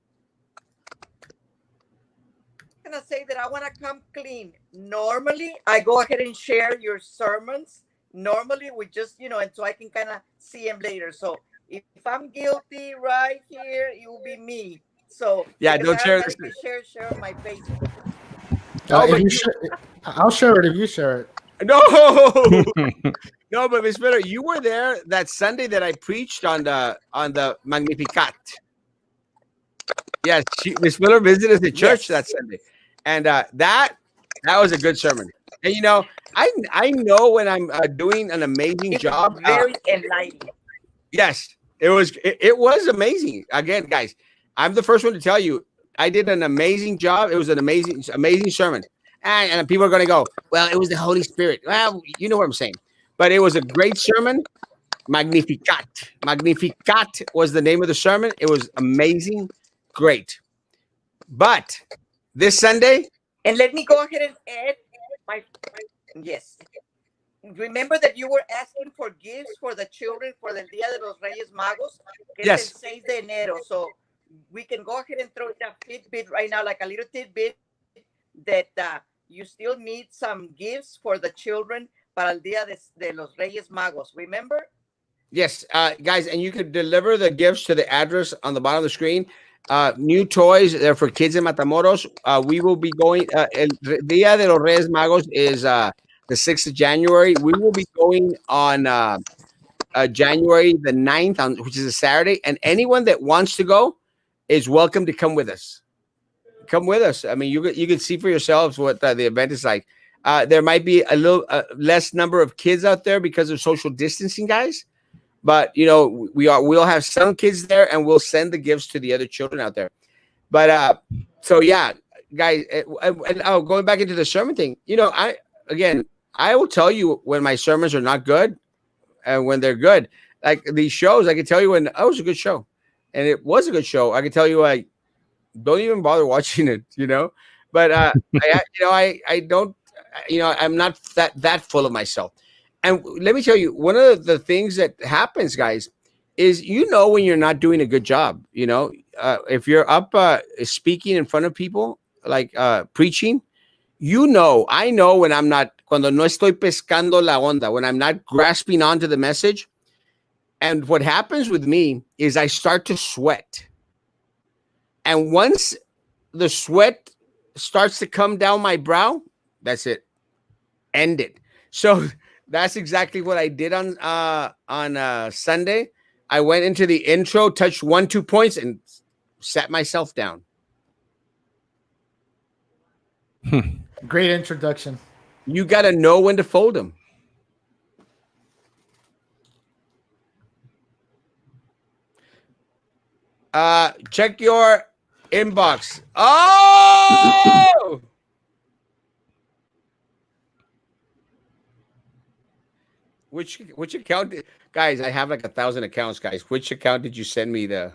I'm gonna say that I want to come clean. Normally, I go ahead and share your sermons. Normally, we just, and so I can kind of see them later. So if I'm guilty right here, it will be me. So Yeah, because don't I share automatically share on my Facebook. I'll share it if you share it. No, no, but Miss Miller, you were there that Sunday that I preached on the Magnificat. Yes, Miss Miller visited us at church that Sunday, and that was a good sermon. And I know when I'm doing an amazing job. Very enlightening. Yes, it was amazing. Again, guys, I'm the first one to tell you I did an amazing job. It was an amazing sermon. And people are going to go, well, it was the Holy Spirit. Well, you know what I'm saying. But it was a great sermon. Magnificat. Magnificat was the name of the sermon. It was amazing. Great. But this Sunday. And let me go ahead and add my yes. Remember that you were asking for gifts for the children for the Dia de los Reyes Magos. Yes. El 6 de enero. So we can go ahead and throw that tidbit right now, like a little tidbit that you still need some gifts for the children para el Día de los Reyes Magos. Remember? Yes, guys, and you could deliver the gifts to the address on the bottom of the screen. New toys, they're for kids in Matamoros. We will be going, el Día de los Reyes Magos is the 6th of January. We will be going on January the 9th, which is a Saturday. And anyone that wants to go is welcome to come with us. Come with us. I mean, you can see for yourselves what the event is like. There might be a little less number of kids out there because of social distancing, guys. But we'll have some kids there, and we'll send the gifts to the other children out there. But so yeah, guys. And going back into the sermon thing, I will tell you when my sermons are not good, and when they're good. Like these shows, I can tell you when it was a good show, and it was a good show. I can tell you don't even bother watching it, But I don't, I'm not that full of myself. And let me tell you, one of the things that happens, guys, is when you're not doing a good job. If you're up speaking in front of people, like preaching, I know when I'm not, cuando no estoy pescando la onda, when I'm not grasping onto the message. And what happens with me is I start to sweat. And once the sweat starts to come down my brow, that's it. End it. So that's exactly what I did on Sunday. I went into the intro, touched 1-2 points, and sat myself down. Great introduction. You got to know when to fold them. Check your inbox. Oh! Which account guys, I have like 1,000 accounts, guys. Which account did you send me the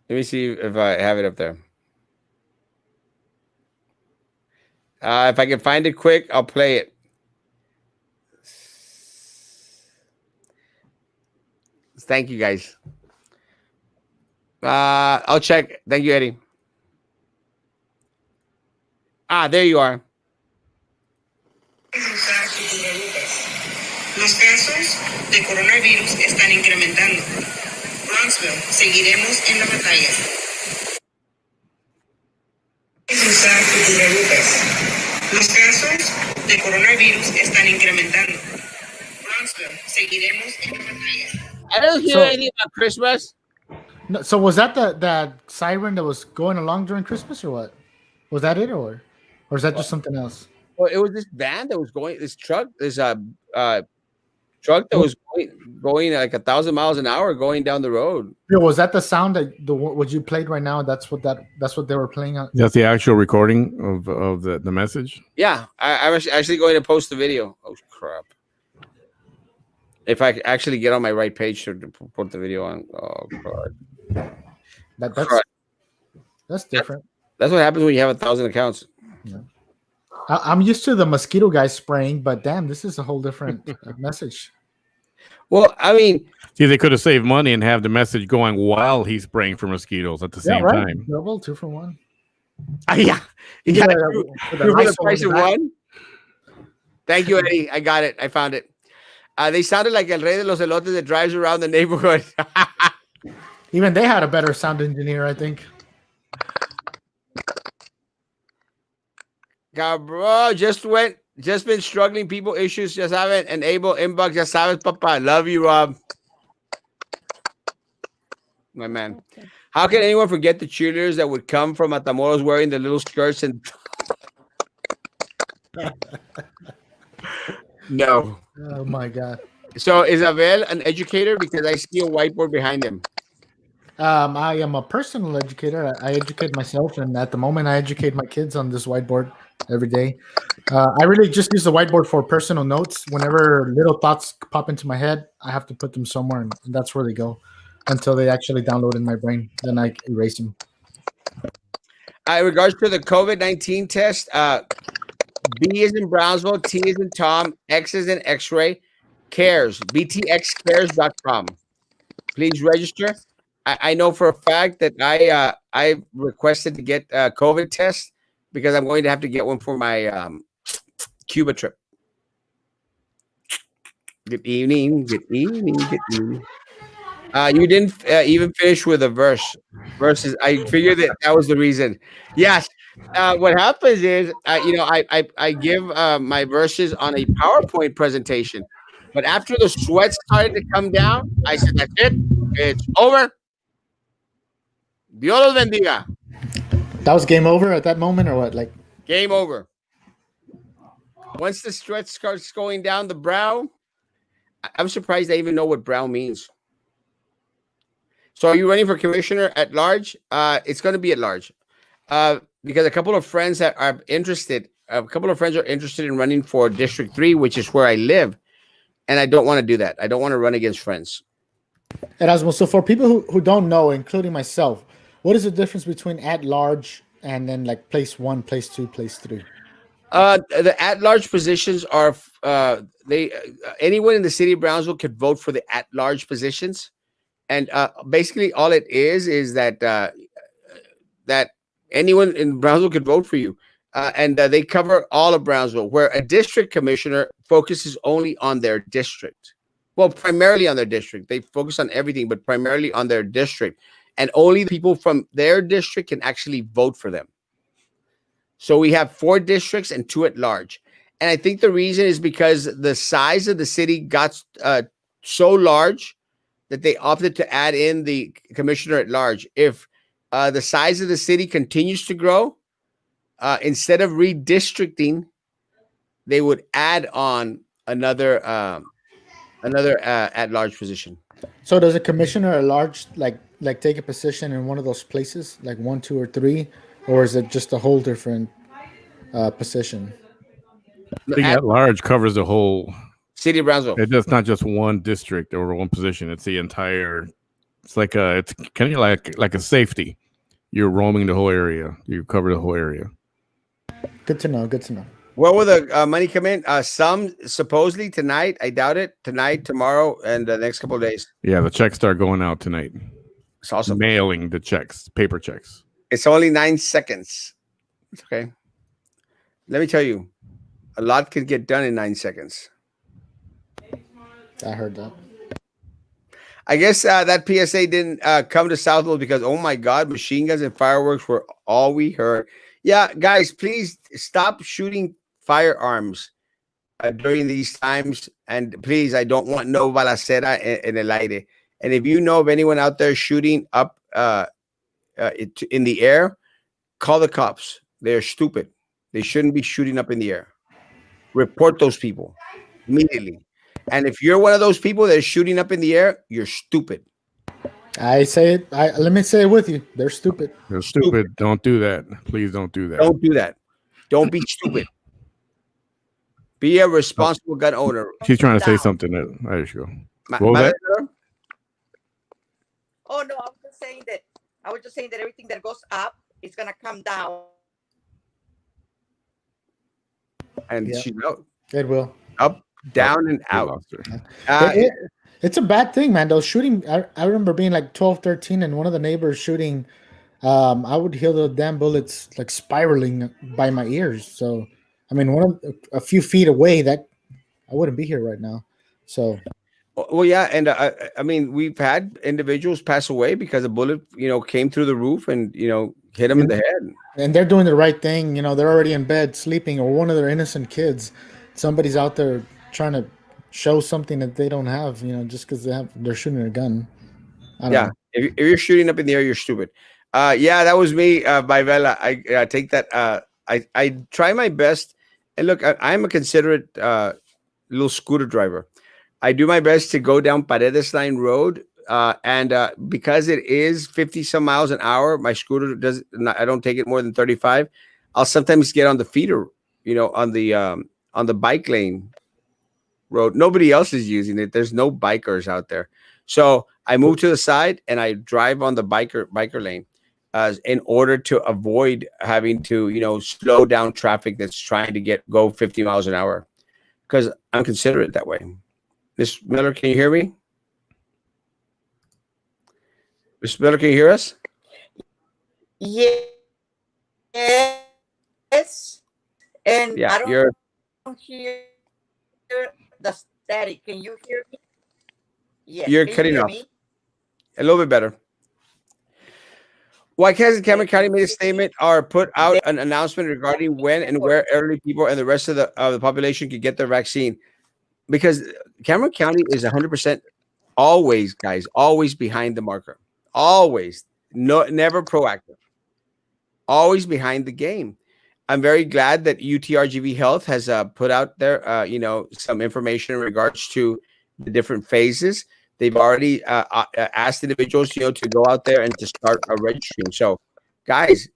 Let me see if I have it up there. If I can find it quick, I'll play it. Thank you, guys. I'll check. Thank you, Eddie. There you are. Los casos de coronavirus están incrementando. Bronxville, seguiremos en la batalla. Usar tu cubrebocas. Los casos de coronavirus están incrementando. Bronxville, seguiremos en la batalla. I don't hear anything about Christmas. No, so was that that siren that was going along during Christmas, or what? Was that it, or is that just something else? Well, it was this van that was going. This truck. This truck that was going like 1,000 miles an hour going down the road. Yeah, was that the sound that what you played right now? That's what they were playing on. That's the actual recording of the message. Yeah, I was actually going to post the video. Oh crap! If I actually get on my right page to put the video on. Oh god. That's different. That's what happens when you have 1,000 accounts. Yeah. I'm used to the mosquito guy spraying, but damn, this is a whole different message. Well, I mean, see, they could have saved money and have the message going while he's spraying for mosquitoes at the same time. Double, 2 for 1. Yeah, you got two for the price of one. Thank you, Eddie. I got it. I found it. They sounded like El Rey de los Elotes that drives around the neighborhood. Even they had a better sound engineer, I think. God, bro, just been struggling, people issues, just haven't enabled inbox, just sabes, papa. Love you, Rob. My man. Okay. How can anyone forget the cheerleaders that would come from Matamoros wearing the little skirts and no. Oh my god. So Isabel an educator because I see a whiteboard behind him. I am a personal educator. I educate myself, and at the moment I educate my kids on this whiteboard every day. I really just use the whiteboard for personal notes. Whenever little thoughts pop into my head, I have to put them somewhere, and that's where they go until they actually download in my brain. Then I erase them. In regards to the COVID-19 test, B is in Brownsville, T is in Tom, X is in X-ray, cares, btxcares.com. Please register. I know for a fact that I requested to get a COVID test because I'm going to have to get one for my Cuba trip. Good evening. Good evening. Good evening. You didn't even finish with a verses. I figured that was the reason. Yes. What happens is, I give my verses on a PowerPoint presentation, but after the sweat started to come down, I said, "That's it. It's over. Dios los bendiga." That was game over at that moment, or what? Like game over. Once the sweat starts going down the brow, I'm surprised I even know what brow means. So are you running for commissioner at large? It's going to be at large because a couple of friends are interested. A couple of friends are interested in running for District 3, which is where I live. And I don't want to do that. I don't want to run against friends. Erasmo, so for people who don't know, including myself, what is the difference between at large and then like place 1, place 2, place 3? The at-large positions are anyone in the city of Brownsville could vote for the at-large positions. And basically all it is that anyone in Brownsville could vote for you. And they cover all of Brownsville, where a district commissioner focuses only on their district. Well, primarily on their district. They focus on everything, but primarily on their district. And only the people from their district can actually vote for them. So we have 4 districts and 2 at large. And I think the reason is because the size of the city got so large that they opted to add in the commissioner at large. If the size of the city continues to grow, instead of redistricting, they would add on another at-large position. So does a commissioner at large like take a position in one of those places, like 1, 2, or 3, or is it just a whole different position? Being at large covers the whole city of Brownsville. It's not just one district or one position. It's the entire. It's like it's kind of like a safety. You're roaming the whole area. You cover the whole area. Good to know. Good to know. Where will the money come in? Some supposedly tonight. I doubt it. Tonight, tomorrow, and the next couple of days. Yeah, the checks start going out tonight. It's awesome. Mailing the checks, paper checks. It's only 9 seconds. It's okay. Let me tell you, a lot can get done in 9 seconds. I heard that. I guess that PSA didn't come to Southwell because, oh my God, machine guns and fireworks were all we heard. Yeah, guys, please stop shooting firearms during these times. And please, I don't want no balacera en el aire. And if you know of anyone out there shooting up in the air, call the cops. They're stupid. They shouldn't be shooting up in the air. Report those people immediately. And if you're one of those people that is shooting up in the air, you're stupid. I say it. Let me say it with you. They're stupid. They're stupid. Don't do that. Please don't do that. Don't do that. Don't be stupid. Be a responsible gun owner. She's trying to say something. There you go. What was that? Oh no, I was just saying that everything that goes up is gonna come down. And she's out. It will. Up, down, and out. It's a bad thing, man. Those shooting, I remember being like 12, 13, and one of the neighbors shooting. I would hear the damn bullets like spiraling by my ears. So, I mean, a few feet away, that I wouldn't be here right now. So, well, yeah, and I mean, we've had individuals pass away because a bullet, came through the roof and hit them in the head. And they're doing the right thing. They're already in bed sleeping, or one of their innocent kids. Somebody's out there trying to show something that they don't have, just because they're shooting a gun. Yeah, if you're shooting up in the air, you're stupid. Yeah, that was me, by Vela. I take that. I try my best, and look, I'm a considerate little scooter driver. I do my best to go down Paredes Line Road, and because it is 50 some miles an hour, my scooter I don't take it more than 35. I'll sometimes get on the feeder, on the bike lane road. Nobody else is using it. There's no bikers out there. So I move to the side and I drive on the biker lane in order to avoid having to, slow down traffic that's trying to go 50 miles an hour, because I'm considerate that way. Miss Miller, can you hear me? Miss Miller, can you hear us? Yes. And yeah, I don't hear the static. Can you hear me? Yes. You're cutting off. A little bit better. Why hasn't Cameron County made a statement or put out an announcement regarding when and where elderly people and the rest of the population could get their vaccine? Because Cameron County is 100% always behind the marker. Always. Never proactive. Always behind the game. I'm very glad that UTRGV Health has put out there, some information in regards to the different phases. They've already asked individuals, to go out there and to start registering. So, guys,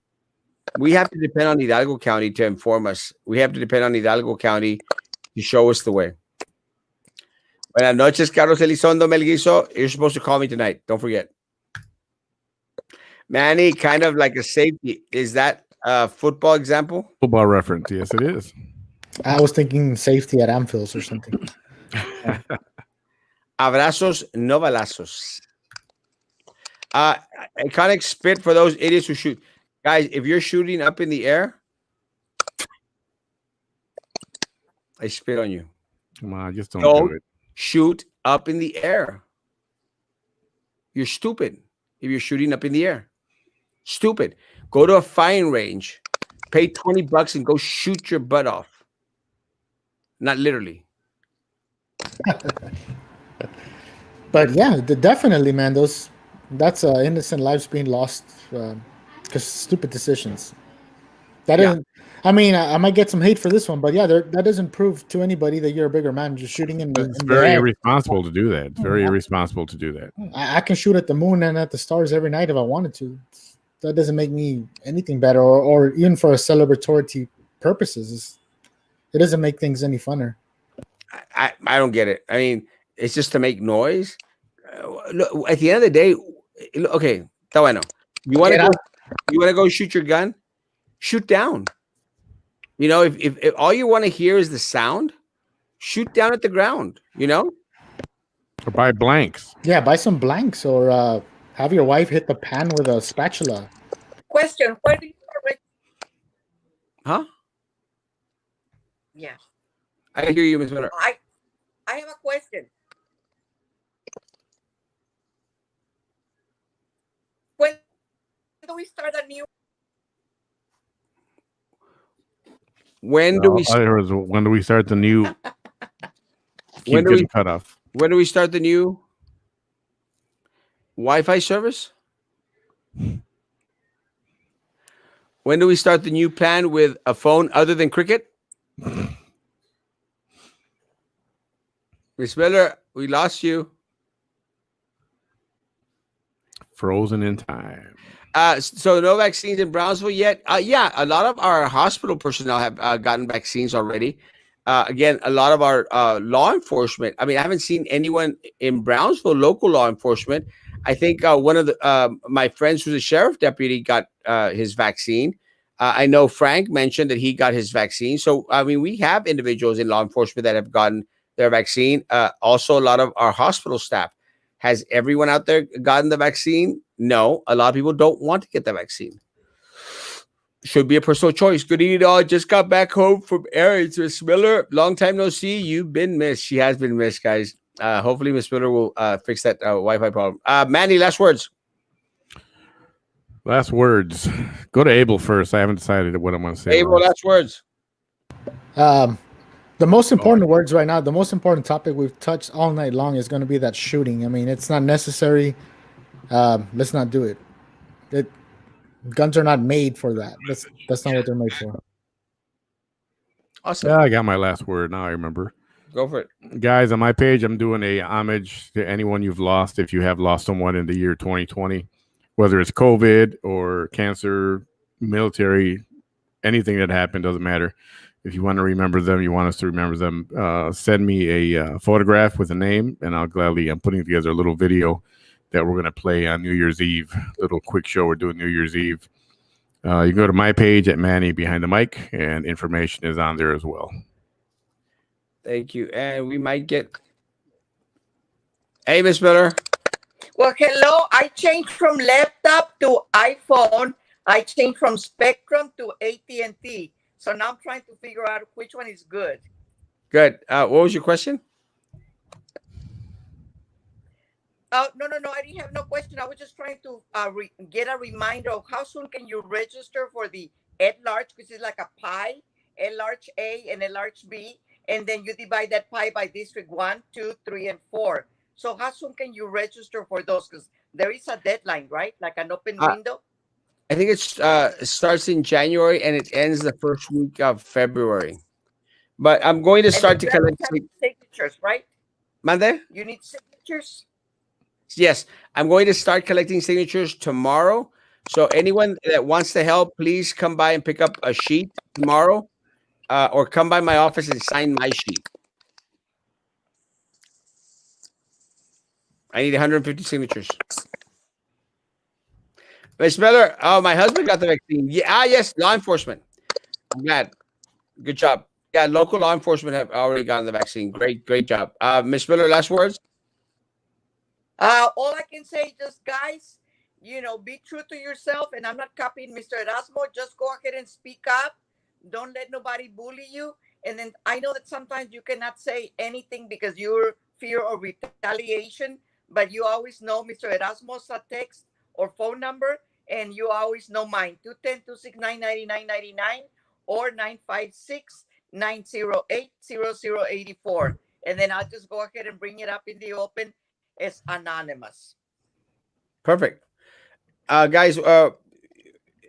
we have to depend on Hidalgo County to inform us. We have to depend on Hidalgo County to show us the way. Buenas noches, Carlos Elizondo Melguizo. You're supposed to call me tonight. Don't forget. Manny, kind of like a safety. Is that a football example? Football reference. Yes, it is. I was thinking safety at Anfield or something. Abrazos, no balazos. Iconic spit for those idiots who shoot. Guys, if you're shooting up in the air, I spit on you. Come on, just don't do Don't it. shoot up in the air. You're stupid if you're shooting up in the air. Stupid. Go to a firing range, pay $20 and go shoot your butt off. Not literally. But yeah, definitely, man. That's innocent lives being lost because stupid decisions. That Yeah. not I mean, I might get some hate for this one, but yeah, that doesn't prove to anybody that you're a bigger man. Just shooting It's in the very head. irresponsible to do that. It's very irresponsible to do that. I can shoot at the moon and at the stars every night if I wanted to. That doesn't make me anything better, or even for a celebratory purposes. It doesn't make things any funner. I don't get it. I mean, it's just to make noise. Look, at the end of the day, okay, está bueno. You want to Get go? out. You want to go shoot your gun? Shoot down. You know, if all you want to hear is the sound, shoot down at the ground. You know, Or buy blanks. Yeah, buy some blanks or have your wife hit the pan with a spatula. Question: where do you huh? Yeah, I hear you, Miss Miller. I have a question. When do we start a new? When do we? When do we start the new? Keep When do we? getting cut off. When do we start the new Wi-Fi service? When do we start the new plan with a phone other than Cricket? Miss Miller, we lost you. Frozen in time. So no vaccines in Brownsville yet. Yeah, a lot of our hospital personnel have gotten vaccines already. Again, a lot of our law enforcement. I mean, I haven't seen anyone in Brownsville, local law enforcement. I think one of the my friends who's a sheriff deputy got his vaccine. I know Frank mentioned that he got his vaccine. So, I mean, we have individuals in law enforcement that have gotten their vaccine. Also, a lot of our hospital staff. Has everyone out there gotten the vaccine? No. A lot of people don't want to get the vaccine. Should be a personal choice. Good evening, all. Just got back home from errands. Miss Miller, long time no see. You've been missed. She has been missed, guys. Hopefully, Miss Miller will fix that Wi-Fi problem. Manny, last words. Last words. Go to Abel first. I haven't decided what I'm going to say. Abel, last words. The most important words right now, the most important topic we've touched all night long is going to be that shooting. I mean, it's not necessary. Let's not do it. Guns are not made for that. That's not what they're made for. Awesome. Yeah, I got my last word. Now I remember. Go for it. Guys, on my page, I'm doing a homage to anyone you've lost if you have lost someone in the year 2020, whether it's COVID or cancer, military, anything that happened, doesn't matter. If you want to remember them, you want us to remember them, send me a photograph with a name, and I'm putting together a little video that we're going to play on New Year's Eve, little quick show we're doing New Year's Eve. You can go to my page at Manny Behind the Mic, and information is on there as well. Thank you. And we might get... Hey, Miss Miller. Well, hello. I changed from laptop to iPhone. I changed from Spectrum to AT&T. So now I'm trying to figure out which one is good. Good. What was your question? No. I didn't have no question. I was just trying to get a reminder of how soon can you register for the at-large, which is like a pie, at-large A and at-large B. And then you divide that pie by district 1, 2, 3, and 4. So how soon can you register for those? Because there is a deadline, right? Like an open window. I think it starts in January and it ends the first week of February. But I'm going to start to collect signatures, right? Mande? You need signatures? Yes, I'm going to start collecting signatures tomorrow. So anyone that wants to help, please come by and pick up a sheet tomorrow, or come by my office and sign my sheet. I need 150 signatures. Miss Miller, oh, my husband got the vaccine. Yeah, yes, law enforcement. I'm glad. Good job. Yeah, local law enforcement have already gotten the vaccine. Great job. Miss Miller, last words? All I can say, just guys, be true to yourself. And I'm not copying Mr. Erasmo. Just go ahead and speak up. Don't let nobody bully you. And then I know that sometimes you cannot say anything because you're fear of retaliation, but you always know Mr. Erasmo's text or phone number, and you always know mine, 210-269-9999 or 956-908-0084. And then I'll just go ahead and bring it up in the open as anonymous. Perfect. Guys,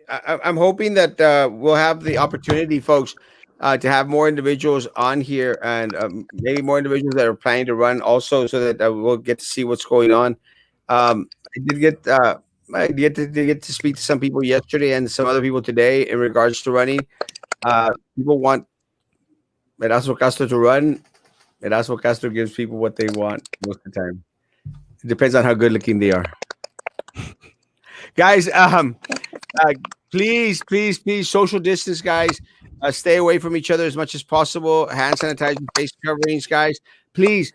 I'm hoping that we'll have the opportunity, folks, to have more individuals on here, and maybe more individuals that are planning to run also, so that we'll get to see what's going on. I did get get to speak to some people yesterday and some other people today in regards to running. People want Erasmo Castro to run. Erasmo Castro gives people what they want most of the time. It depends on how good looking they are. Guys, uh, please, please, please, social distance, guys. Stay away from each other as much as possible. Hand sanitizer, face coverings, guys. Please.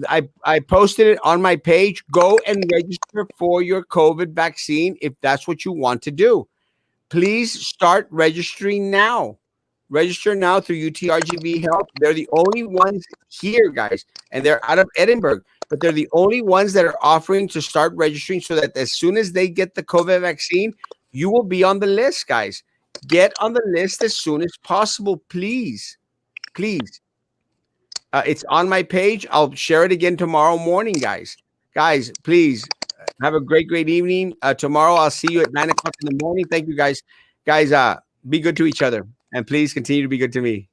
I posted it on my page. Go and register for your COVID vaccine if that's what you want to do. Please start registering now. Register now through UTRGB Health. They're the only ones here, guys, and they're out of Edinburgh, but they're the only ones that are offering to start registering so that as soon as they get the COVID vaccine, you will be on the list, guys. Get on the list as soon as possible, please. Please. It's on my page. I'll share it again tomorrow morning, guys. Guys, please have a great, great evening. Tomorrow I'll see you at 9 o'clock in the morning. Thank you, guys. Guys, be good to each other, and please continue to be good to me.